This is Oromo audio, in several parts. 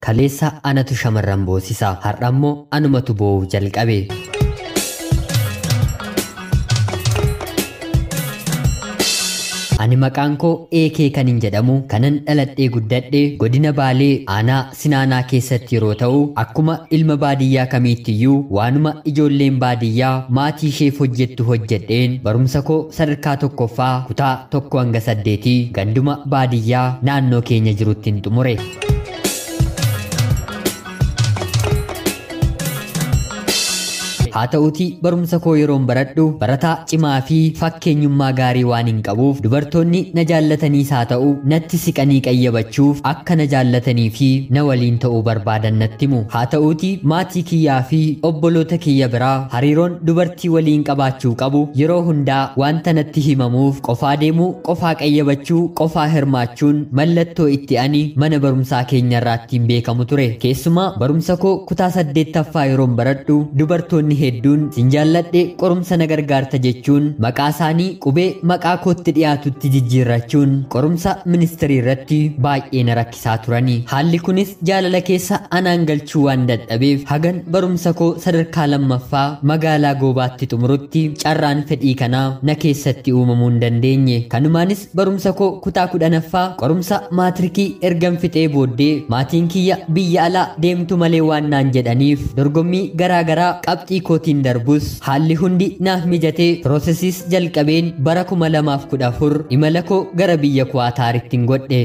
Kaleessa anatu shamarran boosisa, har'ammoo anumatu boo'uu jalqabe. Ani maqaan koo Eekee kanin jedhamu, kanan dhaladhee guddadhe godina Baalee aanaa Sinaanaa keessatti yeroo ta'u, akkuma ilma baadiyyaa kamiittiyuu waanuma ijoolleen baadiyyaa maatii isheef hojjettu hojjedheen barumsa koo sadarkaa tokkoffaa kutaa 1-8 ganduma baadiyyaa naannoo keenya jiruttiin xumure. Haa ta'uutii barumsa koo yeroon baradhu barataa cimaa fi fakkeenyummaa gaarii waan hin qabuuf dubartoonni na jaallataniis haa ta'u natti siqanii qayyabachuuf akka na jaallatanii fi na waliin ta'uu barbaadan natti himu. Haa ta'uutii maatii kiyyaa fi obboloota kiyya biraa hariiroon dubartii waliin qabaachuu qabu yeroo hundaa wanta natti himamuuf qofaa deemuu, qofaa qayyabachuu, qofaa hirmaachuun mallattoo itti ani mana barumsaa keenyarraatti hin beekamu ture. Keessumaa barumsa koo kutaa 8ffaa yeroon baradhu dubartoonni hedduun sin jaalladhe qorumsa na gargaarta jechuun maqaa isaanii qubee maqaa kootti dhiyaatutti jijjiirrachuun qorumsa ministirii irratti baay'ee na rakkisaa turani. Haalli kunis jaalala keessa anaan galchuu waan dadhabeef hagan barumsa koo sadarkaa 2ffaa magaalaa Goobaatti xumurutti carraan fedhii kanaa na keessatti uumamuu hin dandeenye. Kanumaanis barumsa koo kutaa 10ffaa qorumsa maatirikii ergan fixee booddee maatiin kiyya biyya alaa deemtu malee waan naan jedhaniif dorgommii garaagaraa qabxii kootiin darbus haalli hundi naaf mijatee piroosesiis jalqabeen bara 2014 imala koo gara biyya Kuwaataaritti godhe.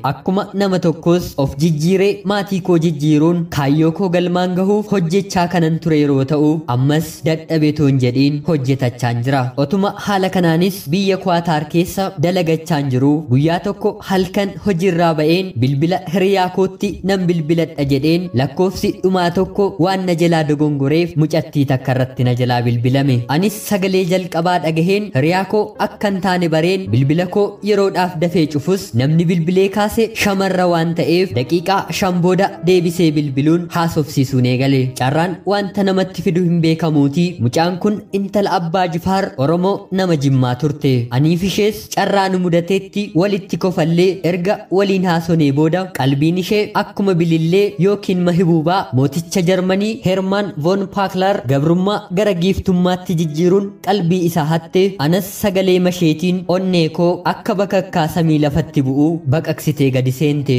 Akkuma nama tokkos of jijjiiree maatii koo jijjiiruun kaayyoo koo galmaan gahuuf hojjechaa kanan ture yeroo ta'u ammas dadhabee toon jedhiin hojjetachaan jira. Otuma haala kanaanis biyya Kuwaataar keessa dalagachaan jiru guyyaa tokko halkan hojiirraa ba'een bilbila hiriyaa kootti nan bilbiladha jedheen lakkoofsi dhumaa tokko waan na jalaa dogongoreef mucattii takka irratti na jalaa bilbilame. Anis sagalee jalqabaa dhagaheen hiriyaa koo akkan taane bareen bilbila koo yeroodhaaf dafee cufus namni bilbilee kaase shamarra waan ta'eef daqiiqaa 5 booda deebisee bilbiluun haasofsiisuun eegale. Carraan wanta namatti fidu hin beekamuuti mucaan kun intala abbaa Jifaar Oromoo nama Jimmaa turte. Aniif ishees carraa nu mudateetti walitti kofallee erga waliin haasonee booda qalbiin ishee akkuma bilillee yookiin mahibuubaa mooticha Jarmanii Herman von Paaklar gabrummaa gara giiftummaatti jijjiiruun qalbii isaa hatte. Anas sagalee masheetiin onnee koo akka bakakkaa samii lafatti bu'u baqaqsite gadi seente.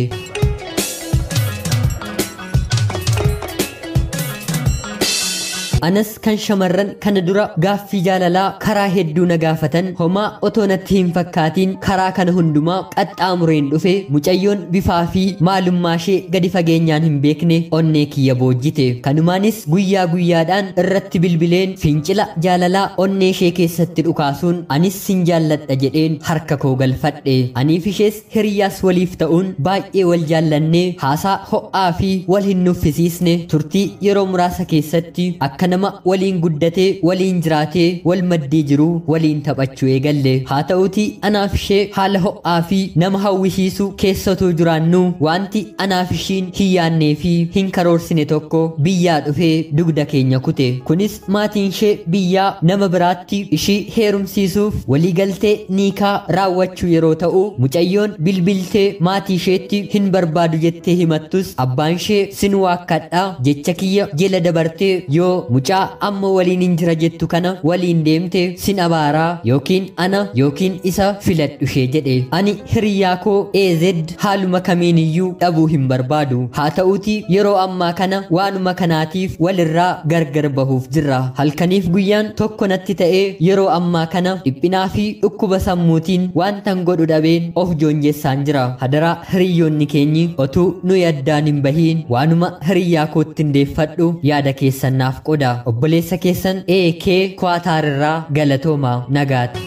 Anas kan shamarran kana dura gaaffii jaalalaa karaa hedduu na gaafatan homaa otoo natti hin fakkaatiin karaa kana hundumaa qaxxaamureen dhufe mucayyoon bifaa fi maalummaa ishee gadi fageenyaan hin beekne onnee kiyya boojjite. Kanumaanis guyyaa guyyaadhaan irratti bilbileen fincila jaalalaa onnee ishee keessatti dhukaasuun anis sin jaalladha jedheen harka koo galfadhe. Aniif ishees hiriyaas waliif ta'uun baay'ee wal jaallannee haasaa ho'aa fi wal hin nuffisiisne turtii yeroo muraasa keessatti akka nama waliin guddatee waliin jiraatee wal maddii jiru waliin taphachuu eegalle. Haa ta'uutii anaaf ishee haala ho'aa fi nama hawwisiisu keessattuu jiraannu wanti anaaf ishiin hin yaannee fi hin karoorsine tokko biyyaa dhufee dugda keenya kute. Kunis maatiin ishee biyyaa nama biraatti ishii heerumsiisuuf waliigaltee niikaa raawwachuu yeroo ta'u mucayyoon bilbiltee maatii isheetti hin barbaadu jettee himattus abbaan ishee sin waakkadhaa jecha kiyya jala dabartee yoo mucaa amma waliin hin jira jettu kana waliin deemte sin abaaraa yookiin ana yookiin isa filadhu ishee jedhe. Ani hiriyaa koo AZ haaluma kamiin iyyuu dhabuu hin barbaadu. Haa ta'uutii yeroo ammaa kana waanuma kanaatiif walirraa gargar bahuuf jirra. Halkaniif guyyaan tokko natti ta'ee yeroo ammaa kana dhiphinaa fi dhukkuba sammuutiin waantan godhu dhabeen of joonjessaan jira. Hadaraa hiriyoonni keenyi otuu nu yaddaan hin bahiin waanuma hiriyaa kootti hundeeffadhu yaada keessan naaf qoda. Obboleessa keessan Eekee Kuwaataar irraa galatooma nagaatti.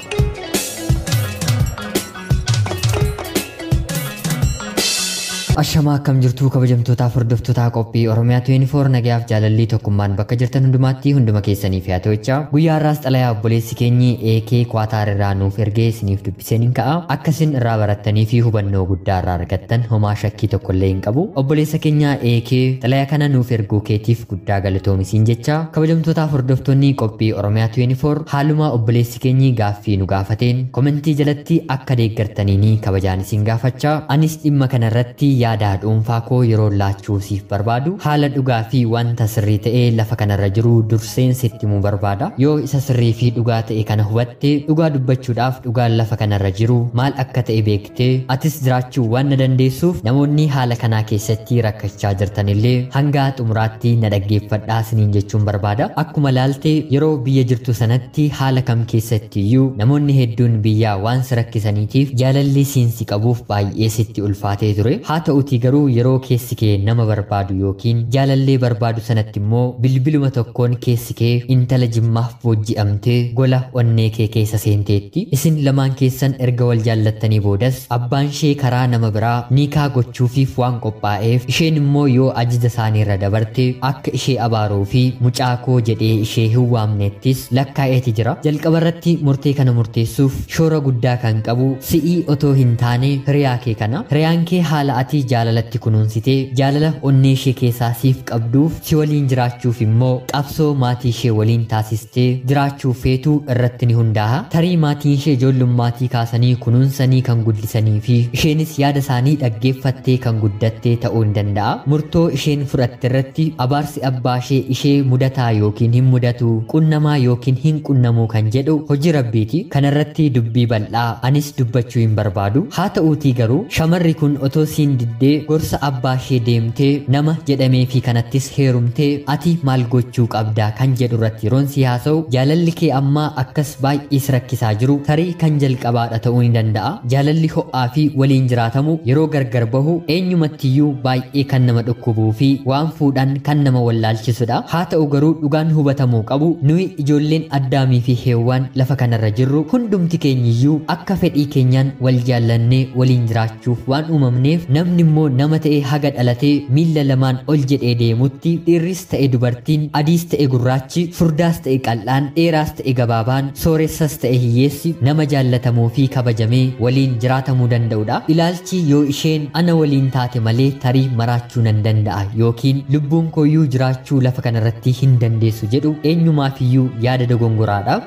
Ashamaa akkam jirtu kabajamtootaaf hordoftoota qophii Oromiyaa 24 nagayaaf jaalalli tokkummaan bakka jirtan hundumaatti hunduma keessaniif yaa ta'ucha. Guyyaa har'aas xalayaa obboleessi keenyi AK Kwaataar irraa nuuf ergee isiniif dubbiseen hin ka'a. Akkasin irraa barattanii fi hubannoo guddaa irraa argattan homaa shakkii tokko illee hin qabu. Obboleessa keenya AK xalayaa kana nuuf erguu keetiif guddaa galatoomisiin jecha. Kabajamtootaaf hordoftoonni qophii Oromiyaa 24 haaluma obboleessi keenyi gaaffii nu gaafateen komentii jalatti akka deeggartaniini kabajaan isin gaafachaa. Anis dhimma kana irratti yaada dhuunfaa koo yeroo laachuu siif barbaadu haala dhugaa fi wanta sirrii ta'ee lafa kanarra jiru durseen sitti himuu barbaada. Yoo isa sirrii fi dhugaa ta'e kana hubatte dhugaa dubbachuudhaaf dhugaan lafa kanarra jiru maal akka ta'e beektee atis jiraachuu waan na dandeessuuf namoonni haala kanaa keessatti rakkachaa jirtanillee hanga xumuraatti na dhaggeeffadhaa siniin jechuun barbaada. Akkuma laaltee yeroo biyya jirtu sanatti haala kam keessatti iyyuu namoonni hedduun biyyaa waan si rakkisaniitiif jaalalli siinsi qabuuf baay'ee sitti ulfaatee ture. Haa ta'utii garuu yeroo keessi kee nama barbaadu yookiin jaalallee barbaadu sanatti immoo bilbiluma tokkoon keessi kee intala jimmaaf booji'amtee gola onnee kee keessa seenteetti. Isin lamaan keessan erga wal jaallattanii boodas abbaan ishee karaa nama biraa niikaa gochuufiif waan qophaa'eef isheen immoo yoo ajaja isaaniirra dabarte akka ishee abaaruu fi mucaa koo jedhee ishee hin waamnettis lakkaa'eeti jira. Jalqaba irratti murtee kana murteessuuf shoora guddaa kan qabu si'ii otoo hin taane hiriyaa kee kana. Hiriyaan kee haala ati jaalalatti kunuunsitee jaalala onnee ishee keessaa siif qabduuf si waliin jiraachuuf immoo qabsoo maatii ishee waliin taasistee jiraachuuf feetu irratti ni hundaa'a. Tarii maatiin ishee ijoollummaatti kaasanii kunuunsanii kan guddisanii fi isheenis yaada isaanii dhaggeeffattee kan guddattee ta'uu hin danda'a. Murtoo isheen fudhatte irratti abaarsi abbaa ishee mudataa yookiin hin mudatu qunnamaa yookiin hin qunnamuu kan jedhu hojii rabbiiti. Kanarratti dubbii bal'aa anis dubbachuu hin barbaadu. Haa ta'uutii garuu shamarri kun otoo siin diddee gorsa abbaa ishee deemtee nama jedhamee fi kanattis heerumtee ati maal gochuu qabdaa kan jedhu irratti yeroon si haasa'u jaalalli kee ammaa akkas baay'ee si rakkisaa jiru tarii kan jalqabaadha ta'uu ni danda'a. Jaalalli ho'aa fi waliin jiraatamu yeroo gargar bahu eenyumattiyyuu baay'ee kan nama dhukkubuu fi waan fuudhan kan nama wallaalchisudha. Haa ta'u garuu dhugaan hubatamuu qabu nuyi ijoolleen Addaamii fi Heewwaan lafa kanarra jirru hundumti keenyiyyuu akka fedhii keenyaan wal jaallannee waliin jiraachuuf waan uumamneef namni immoo nama ta'e haga dhalatee miilla lamaan ol jedhee deemutti dhiirris ta'e dubartiin adiis ta'e gurraachi furdaas ta'e qal'aan dheeraas ta'e gabaabaan sooressas ta'e hiyyeessi nama jaallatamuu fi kabajamee waliin jiraatamuu danda'udha. Ilaalchi yoo isheen ana waliin taate malee tarii maraachuu nan danda'a yookiin lubbuun kooyyuu jiraachuu lafa kanarratti hin dandeessu jedhu eenyumaafiyyuu yaada dogongoraadha.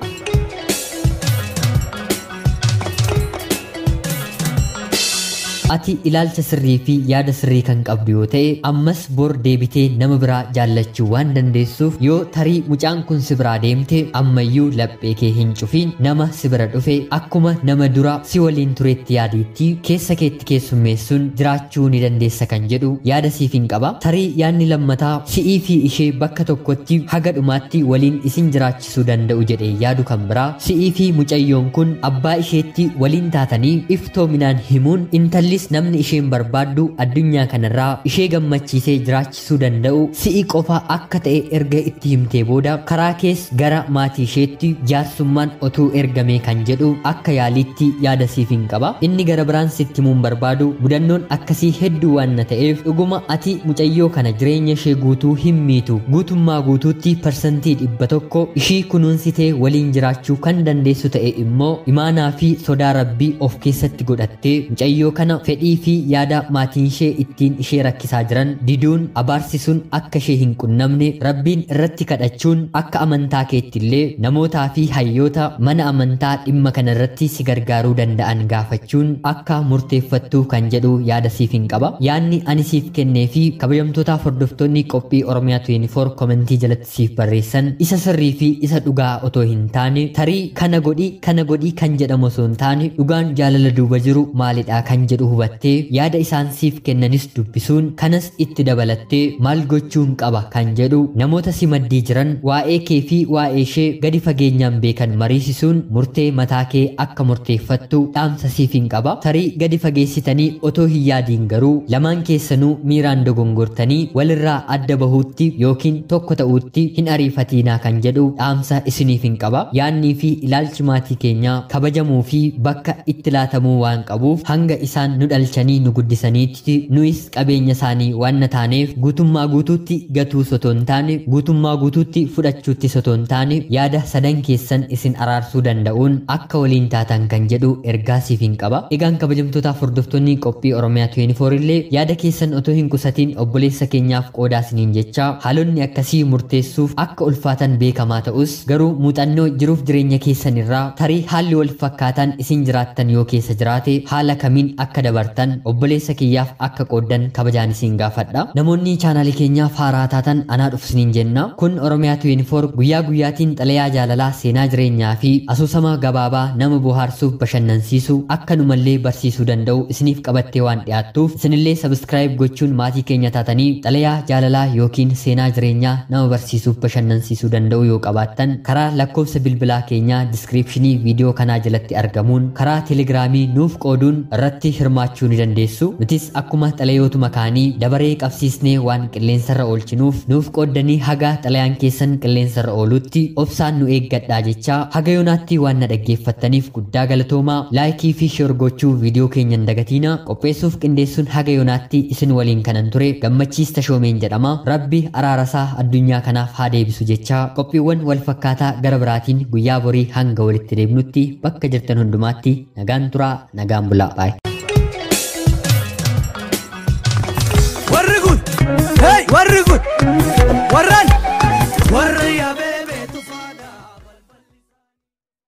Ati ilaalcha sirrii fi yaada sirrii kan qabdu yoo ta'e ammas bor deebitee nama biraa jaallachuu waan dandeessuuf yoo tarii mucaan kun si biraa deemte ammayyuu laphee kee hin cufiin nama si bira dhufe akkuma nama dura si waliin tureetti yaadiitti keessa keetti keessummeessuun jiraachuu ni dandeessa kan jedhu yaada siif hin qaba. Tarii yaadni lammataa si'ii fi ishee bakka tokkotti haga dhumaatti waliin isin jiraachisuu danda'u jedhee yaadu kan biraa si'ii fi mucayyoon kun abbaa isheetti waliin taatanii iftoominaan himuun intalli namni isheen barbaaddu addunyaa kanarraa ishee gammachiisee jiraachisuu danda'u si'ii qofa akka ta'e erga itti himtee booda karaa kees gara maatii isheetti jaarsummaan otuu ergamee kan jedhu akka yaaliitti yaada siif hin qaba. Inni gara biraan sitti himuun barbaadu mudannoon akkasii hedduu waan na ta'eef dhuguma ati mucayyoo kana jireenya ishee guutuu hin miitu guutummaa guutuutti parsantii 100 ishii kunuunsitee waliin jiraachuu kan dandeessu ta'e immoo imaanaa fi sodaa rabbii of keessatti godhattee mucayyoo kana fedhii fi yaada maatiin ishee ittiin ishee rakkisaa jiran diduun abaarsisuun akka ishee hin qunnamne rabbiin irratti kadhachuun akka amantaa keettillee namootaa fi hayyoota mana amantaa dhimma kana irratti si gargaaruu danda'an gaafachuun akka murteeffattu kan jedhu yaada siif hin qaba. Yaadni ani siif kennee fi kabajamtootaaf hordoftoonni qophii Oromiyaa 24 komentii jalatti siif barreessan isa sirrii fi isa dhugaa otoo hin taane tarii kana godhi kan jedhamu osoo hin taane dhugaan jaalala duuba jiru maalidha kan jedhu hubattee yaada isaan siif kennanis dubbisuun kanas itti dabalattee maal gochuun qaba kan jedhu namoota si maddii jiran waa'ee kee fi waa'ee ishee gadi fageenyaan beekan mariisisuun murtee mataa kee akka murteeffattu dhaamsa siif hin qaba. Tarii gadi fageessitanii otoo hin yaadiin garuu lamaan keessanuu miiraan dogongortanii walirraa adda bahuutti yookiin tokko ta'uutti hin ariifatiinaa kan jedhu dhaamsa isiniif hin qaba. Yaannii fi ilaalchi maatii keenyaa kabajamuu fi bakka itti laatamuu waan qabuuf hanga isaan nu dhalchanii nu guddisaniitti nuis qabeenya isaanii waan taaneef guutummaa guutuutti gatuu osoo hin taane guutummaa guutuutti fudhachuutti osoo hin taane yaada sadan keessan isin araarsuu danda'uun akka waliin taatan kan jedhu ergaa siifin qaba. Egaan kabajamtootaaf hordoftoonni qophii Oromiyaa 24 illee yaada keessan otoo hin qusatiin obboleessa keenyaaf qoodaa isiniin jecha haalonni akkasii murteessuuf akka ulfaatan beekamaa ta'us garuu muuxannoo jiruuf jireenya keessan irraa tarii haalli wal fakkaataan isin jiraattan yoo keessa jiraate haala kamiin akka dabartan obboleessa kiyyaaf akka qooddan kabajaan isin gaafadha. Namoonni chaanaalii keenyaaf haaraa taatan anaa dhufsiniin jenna. Kun Oromiyaa 24 guyyaa guyyaatiin xalayaa jaalalaa seenaa jireenyaa fi asoosama gabaabaa nama bohaarsuuf bashannansiisu akkanumallee barsiisuu danda'u isiniif qabattee waan dhiyaattuuf isinillee subscribe gochuun maatii keenya taatanii xalayaa jaalalaa yookiin seenaa jireenyaa nama barsiisuuf bashannansiisuu danda'u yoo qabaattan karaa lakkoofsa bilbilaa keenyaa descriptionii viidiyoo kanaa jalatti argamuun karaa telegiraamii nuuf qooduun irratti hirmaachuu ni dandeessu. Nutis akkuma xalayootuma kaanii dabaree qabsiisnee waan qilleensarra oolchinuuf nuuf qooddanii haga xalayaan keessan qilleensarra oolutti obsaan nu eeggadhaa jechaa haga yoonaatti waan na dhaggeeffattaniif guddaa galatoomaa. Laayikii fi sheer gochuu viidiyoo keenyan dagatiina. Qopheessuuf qindeessuun haga yoonaatti isin waliin kanan ture Gammachiis Tashoomeen jedhama. Rabbi araarasaa addunyaa kanaaf haa deebisu jechaa qophiiwwan wal fakkaataa gara biraatiin guyyaa borii hanga walitti deebinutti bakka jirtan hundumaatti nagaan turaa nagaan bulaa.